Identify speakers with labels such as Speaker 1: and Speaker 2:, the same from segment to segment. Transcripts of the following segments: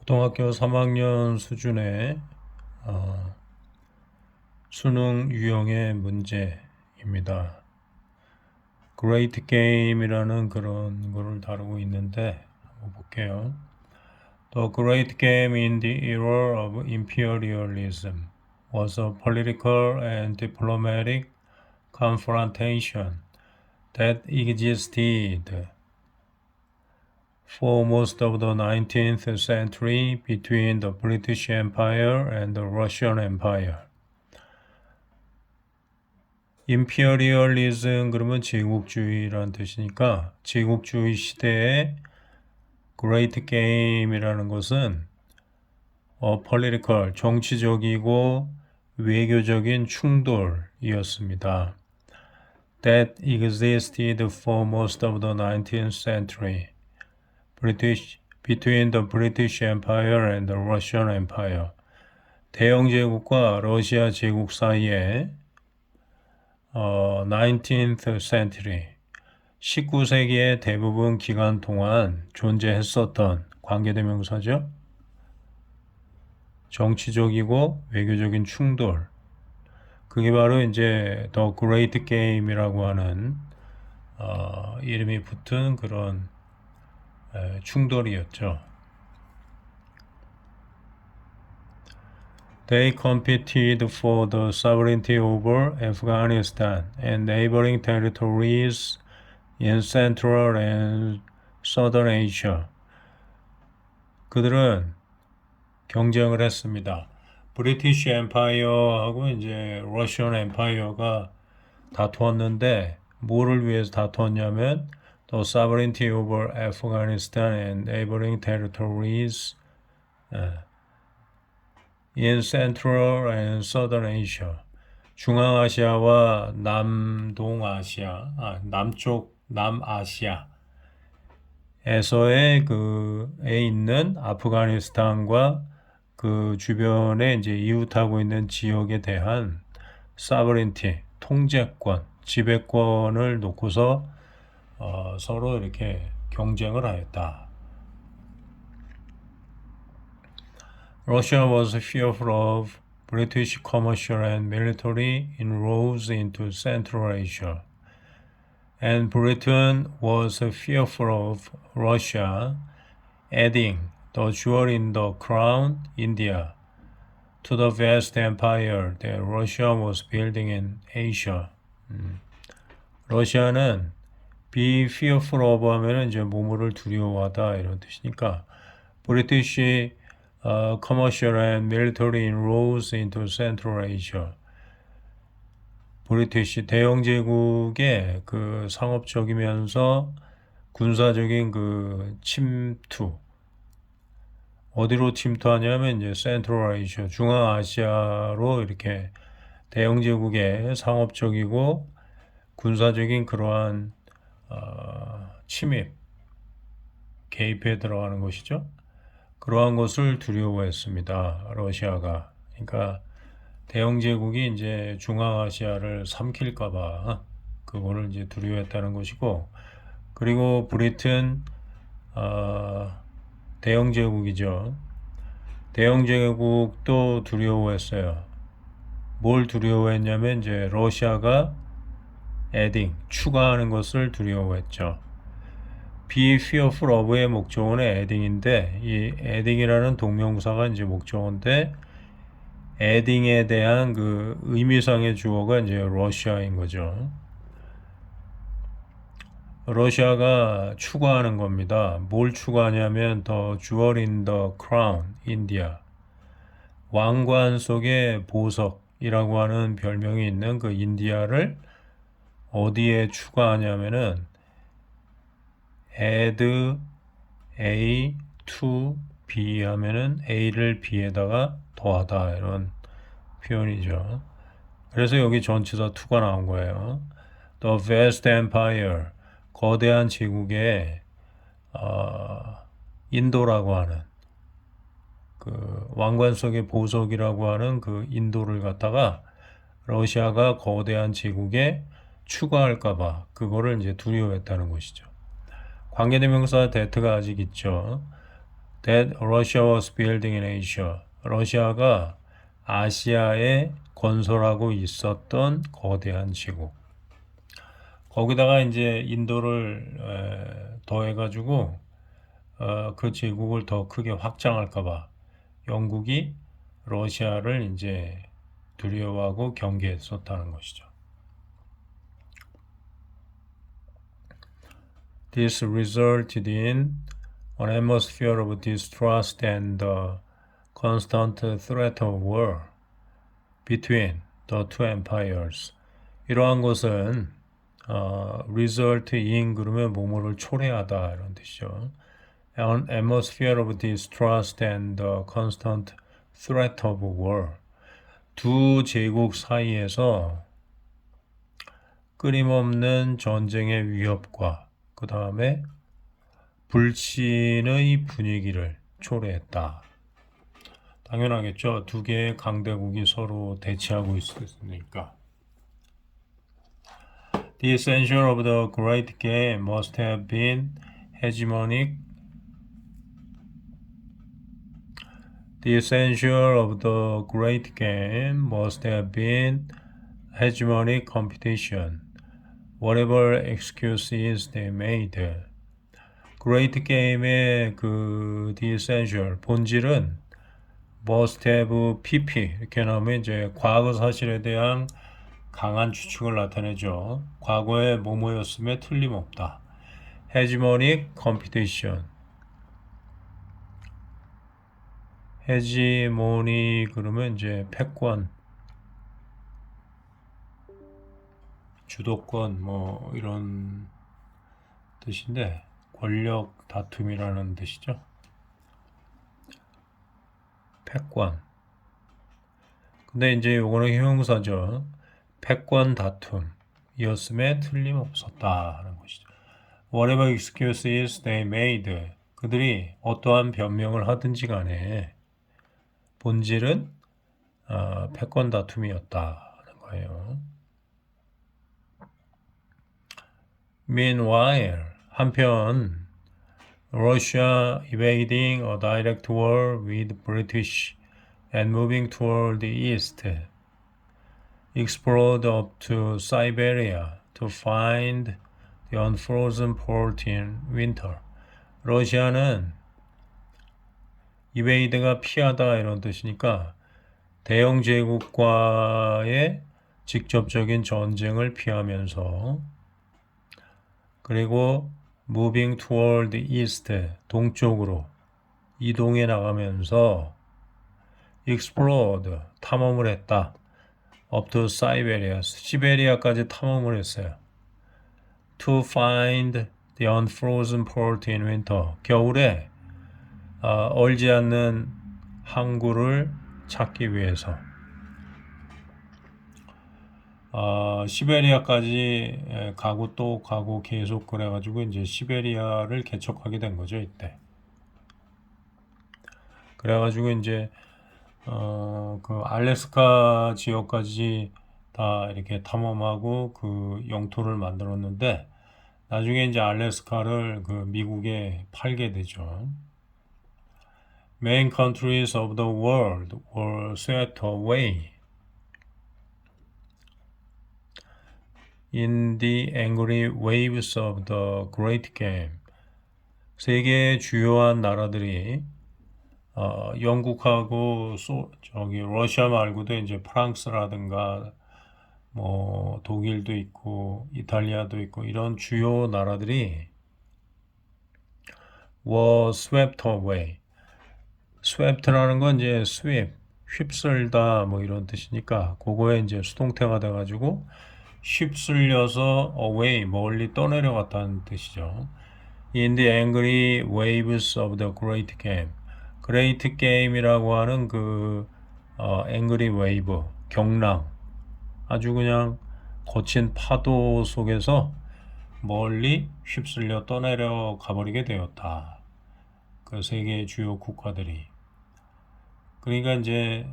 Speaker 1: 고등학교 3학년 수준의 수능 유형의 문제입니다. Great Game이라는 그런 거를 다루고 있는데 한번 볼게요. The Great Game in the era of imperialism was a political and diplomatic confrontation that existed for most of the 19th century between the British Empire and the Russian Empire. 임피어리얼리즘 그러면 제국주의라는 뜻이니까 제국주의 시대의 Great Game이라는 것은 political, 정치적이고 외교적인 충돌이었습니다. That existed for most of the 19th century. between the British Empire and the Russian Empire. 대영 제국과 러시아 제국 사이에 19th century, 19세기의 대부분 기간 동안 존재했었던 관계대명사죠. 정치적이고 외교적인 충돌. 그게 바로 이제 The Great Game이라고 하는 이름이 붙은 그런 충돌이었죠. They competed for the sovereignty over Afghanistan and neighboring territories in Central and Southern Asia. 그들은 경쟁을 했습니다. 브리티시 엠파이어하고 이제 러시안 엠파이어가 다투었는데 뭐를 위해서 다투었냐면 the sovereignty over Afghanistan and neighboring territories in Central and Southern Asia. 중앙아시아와 남동아시아, 남쪽 남아시아에서의 그에 있는 아프가니스탄과 그 주변에 이제 이웃하고 있는 지역에 대한 sovereignty, 통제권, 지배권을 놓고서 서로 이렇게 경쟁을 하였다. Russia was fearful of British commercial and military inroads into Central Asia, and Britain was fearful of Russia adding the jewel in the crown, India, to the vast empire that Russia was building in Asia. 러시아는 be fearful of 하면은 이제 뭐뭐를 두려워하다 이런 뜻이니까 British commercial and military inroads into Central Asia. 브리티시 대영 제국의 그 상업적이면서 군사적인 그 침투. 어디로 침투하냐면 이제 Central Asia, 중앙아시아로 이렇게 대영 제국의 상업적이고 군사적인 그러한 침입, 개입에 들어가는 것이죠. 그러한 것을 두려워했습니다. 러시아가. 그러니까 대영 제국이 이제 중앙아시아를 삼킬까봐 그거를 이제 두려워했다는 것이고, 그리고 브리튼 대영 제국이죠. 대영 제국도 두려워했어요. 뭘 두려워했냐면 이제 러시아가 adding, 추가하는 것을 두려워했죠. be fearful of의 목적어는 adding인데 이 adding이라는 동명사가 이제 목적어인데 adding에 대한 그 의미상의 주어가 이제 러시아인 거죠. 러시아가 추가하는 겁니다. 뭘 추가하냐면 the jewel in the crown, India. 왕관 속의 보석이라고 하는 별명이 있는 그 인디아를 어디에 추가하냐면은 add A to B 하면은 A를 B에다가 더하다 이런 표현이죠. 그래서 여기 전치사 to가 나온 거예요. The vast empire, 거대한 제국의 인도라고 하는 그 왕관 속의 보석이라고 하는 그 인도를 갖다가 러시아가 거대한 제국에 추가할까봐 그거를 이제 두려워했다는 것이죠. 관계대명사 that가 아직 있죠. that Russia was building in Asia. 러시아가 아시아에 건설하고 있었던 거대한 제국. 거기다가 이제 인도를 더해가지고 그 제국을 더 크게 확장할까봐 영국이 러시아를 이제 두려워하고 경계했었다는 것이죠. This resulted in an atmosphere of distrust and the constant threat of war between the two empires. 이러한 것은 result in 그러면 뭐뭐를 초래하다 이런 뜻이죠. An atmosphere of distrust and the constant threat of war. 두 제국 사이에서 끊임없는 전쟁의 위협과 그 다음에 불신의 분위기를 초래했다. 당연하겠죠. 두 개의 강대국이 서로 대치하고 있으니까. The essential of the great game must have been hegemonic. The essential of the great game must have been hegemonic competition. Whatever excuses they made. Great Game의 그 The Essential 본질은 must have PP 이렇게 나오면 이제 과거 사실에 대한 강한 추측을 나타내죠. 과거에 뭐뭐였음에 틀림없다. Hegemonic competition. 헤지모니 그러면 이제 패권, 주도권 뭐 이런 뜻인데 권력 다툼이라는 뜻이죠. 패권. 근데 이제 요거는 형용사죠. 패권 다툼이었음에 틀림없었다는 것이죠. Whatever excuses they made. 그들이 어떠한 변명을 하든지 간에 본질은 패권 다툼이었다는 거예요. Meanwhile, 한편 Russia evading a direct war with British and moving toward the east, explored up to Siberia to find the unfrozen port in winter. 러시아는 이베이드가 피하다 이런 뜻이니까 대영 제국과의 직접적인 전쟁을 피하면서 그리고 moving toward the east 동쪽으로 이동해 나가면서 explored 탐험을 했다. up to Siberia 시베리아까지 탐험을 했어요. to find the unfrozen port in winter 겨울에 얼지 않는 항구를 찾기 위해서 시베리아까지 가고 또 가고 계속 그래가지고 이제 시베리아를 개척하게 된 거죠 이때. 그래가지고 이제 그 알래스카 지역까지 다 이렇게 탐험하고 그 영토를 만들었는데 나중에 이제 알래스카를 그 미국에 팔게 되죠. Main countries of the world were swept away in the angry waves of the Great Game. 세계의 주요한 나라들이 영국하고 러시아 말고도 이제 프랑스라든가 뭐 독일도 있고 이탈리아도 있고 이런 주요 나라들이 were swept away. swept,라는 건 이제 sweep, 휩쓸다 뭐 이런 뜻이니까 그거에 이제 수동태가 돼가지고 휩쓸려서 away 멀리 떠내려갔다는 뜻이죠. In the angry waves of the great game. great game이라고 하는 그 angry wave 경랑 아주 그냥 거친 파도 속에서 멀리 휩쓸려 떠내려 가버리게 되었다. 그 세계의 주요 국가들이. 그러니까 이제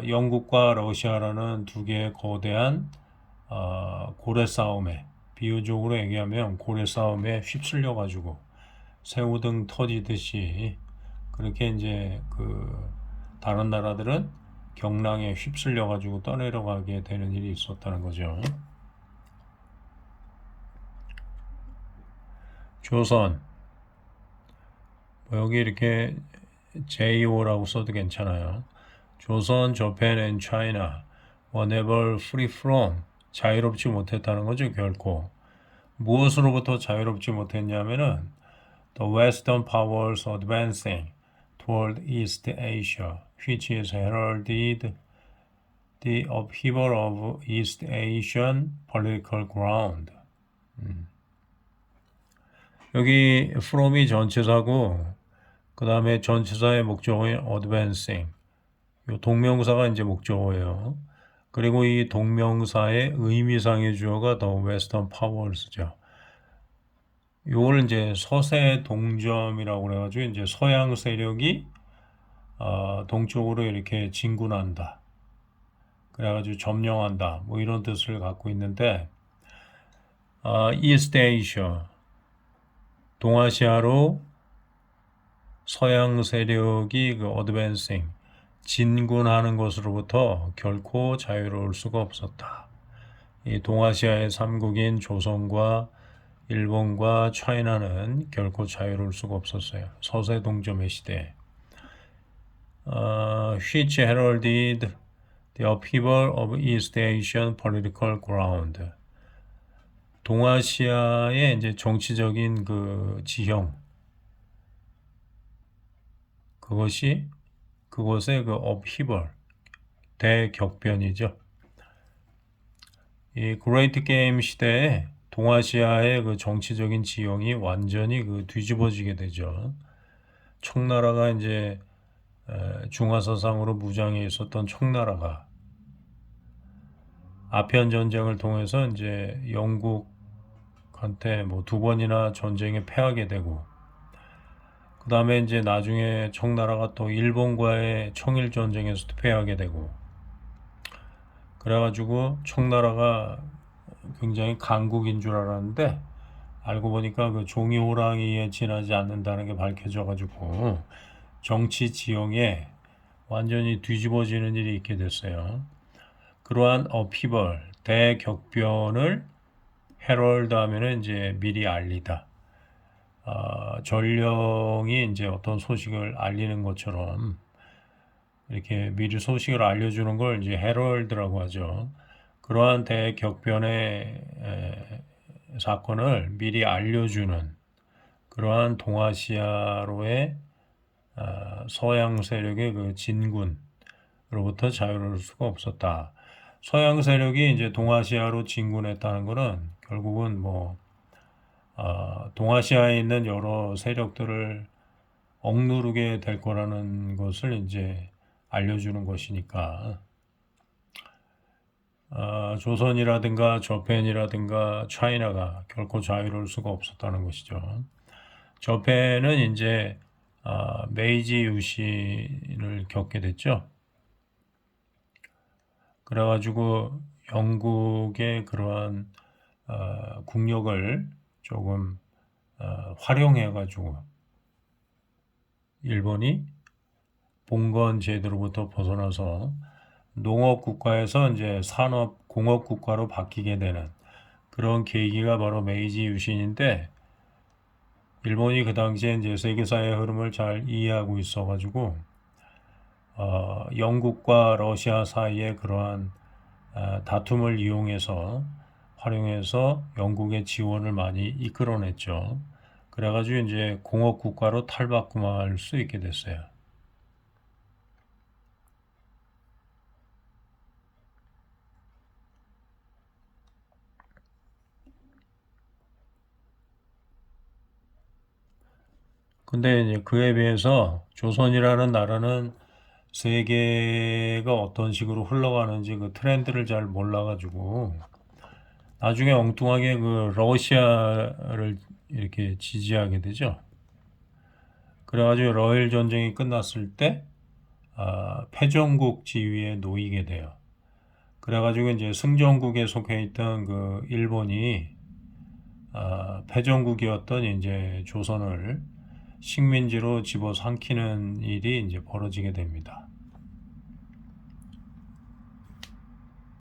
Speaker 1: 영국과 러시아라는 두 개의 거대한 고래 싸움에 비유적으로 얘기하면 고래 싸움에 휩쓸려 가지고 새우등 터지듯이 그렇게 이제 그 다른 나라들은 경랑에 휩쓸려 가지고 떠내려가게 되는 일이 있었다는 거죠. 조선 뭐 여기 이렇게 JO라고 써도 괜찮아요. 조선, Japan and China were never free from 자유롭지 못했다는 거죠, 결코. 무엇으로부터 자유롭지 못했냐면은 the Western powers advancing toward East Asia, which is heralded the upheaval of East Asian political ground. 여기 from이 전치사고 그 다음에 전치사의 목적어인 advancing 요 동명사가 이제 목적어예요. 그리고 이 동명사의 의미상의 주어가 the Western powers죠. 요걸 이제 서세 동점이라고 그래가지고 이제 서양 세력이 동쪽으로 이렇게 진군한다. 그래가지고 점령한다. 뭐 이런 뜻을 갖고 있는데 East Asia 동아시아로 서양 세력이 그 어드밴싱 진군하는 것으로부터 결코 자유로울 수가 없었다. 이 동아시아의 삼국인 조선과 일본과 차이나는 결코 자유로울 수가 없었어요. 서세동점의 시대에. which heralded the upheaval of East Asian political ground. 동아시아의 이제 정치적인 그 지형, 그것이 그것의 그 upheaval, 대격변이죠. 이 그레이트 게임 시대에 동아시아의 그 정치적인 지형이 완전히 그 뒤집어지게 되죠. 청나라가 이제 중화사상으로 무장해 있었던 청나라가 아편 전쟁을 통해서 이제 영국한테 뭐 2번이나 전쟁에 패하게 되고 그 다음에 이제 나중에 청나라가 또 일본과의 청일 전쟁에서도 패하게 되고 그래가지고 청나라가 굉장히 강국인 줄 알았는데 알고 보니까 그 종이 호랑이에 지나지 않는다는 게 밝혀져가지고 정치 지형에 완전히 뒤집어지는 일이 있게 됐어요. 그러한 어피벌 대격변을 헤럴드 하면은 이제 미리 알리다. 전령이 이제 어떤 소식을 알리는 것처럼 이렇게 미리 소식을 알려주는 걸 이제 헤럴드라고 하죠. 그러한 대격변의 사건을 미리 알려주는 그러한 동아시아로의 서양 세력의 그 진군으로부터 자유로울 수가 없었다. 서양 세력이 이제 동아시아로 진군했다는 것은 결국은 뭐 동아시아에 있는 여러 세력들을 억누르게 될 거라는 것을 이제 알려주는 것이니까 조선이라든가 저펜이라든가 차이나가 결코 자유로울 수가 없었다는 것이죠. 저펜은 이제 메이지 유신을 겪게 됐죠. 그래가지고 영국의 그러한 국력을 조금 활용해가지고 일본이 봉건 제도로부터 벗어나서 농업 국가에서 이제 산업 공업 국가로 바뀌게 되는 그런 계기가 바로 메이지 유신인데 일본이 그 당시에 이제 세계사의 흐름을 잘 이해하고 있어가지고 영국과 러시아 사이에 그러한 다툼을 이용해서 활용해서 영국의 지원을 많이 이끌어냈죠. 그래가지고 이제 공업 국가로 탈바꿈할 수 있게 됐어요. 근데 이제 그에 비해서 조선이라는 나라는 세계가 어떤 식으로 흘러가는지 그 트렌드를 잘 몰라가지고 나중에 엉뚱하게 그 러시아를 이렇게 지지하게 되죠. 그래가지고 러일 전쟁이 끝났을 때 패전국 지위에 놓이게 돼요. 그래가지고 이제 승전국에 속해 있던 그 일본이 패전국이었던 이제 조선을 식민지로 집어삼키는 일이 이제 벌어지게 됩니다.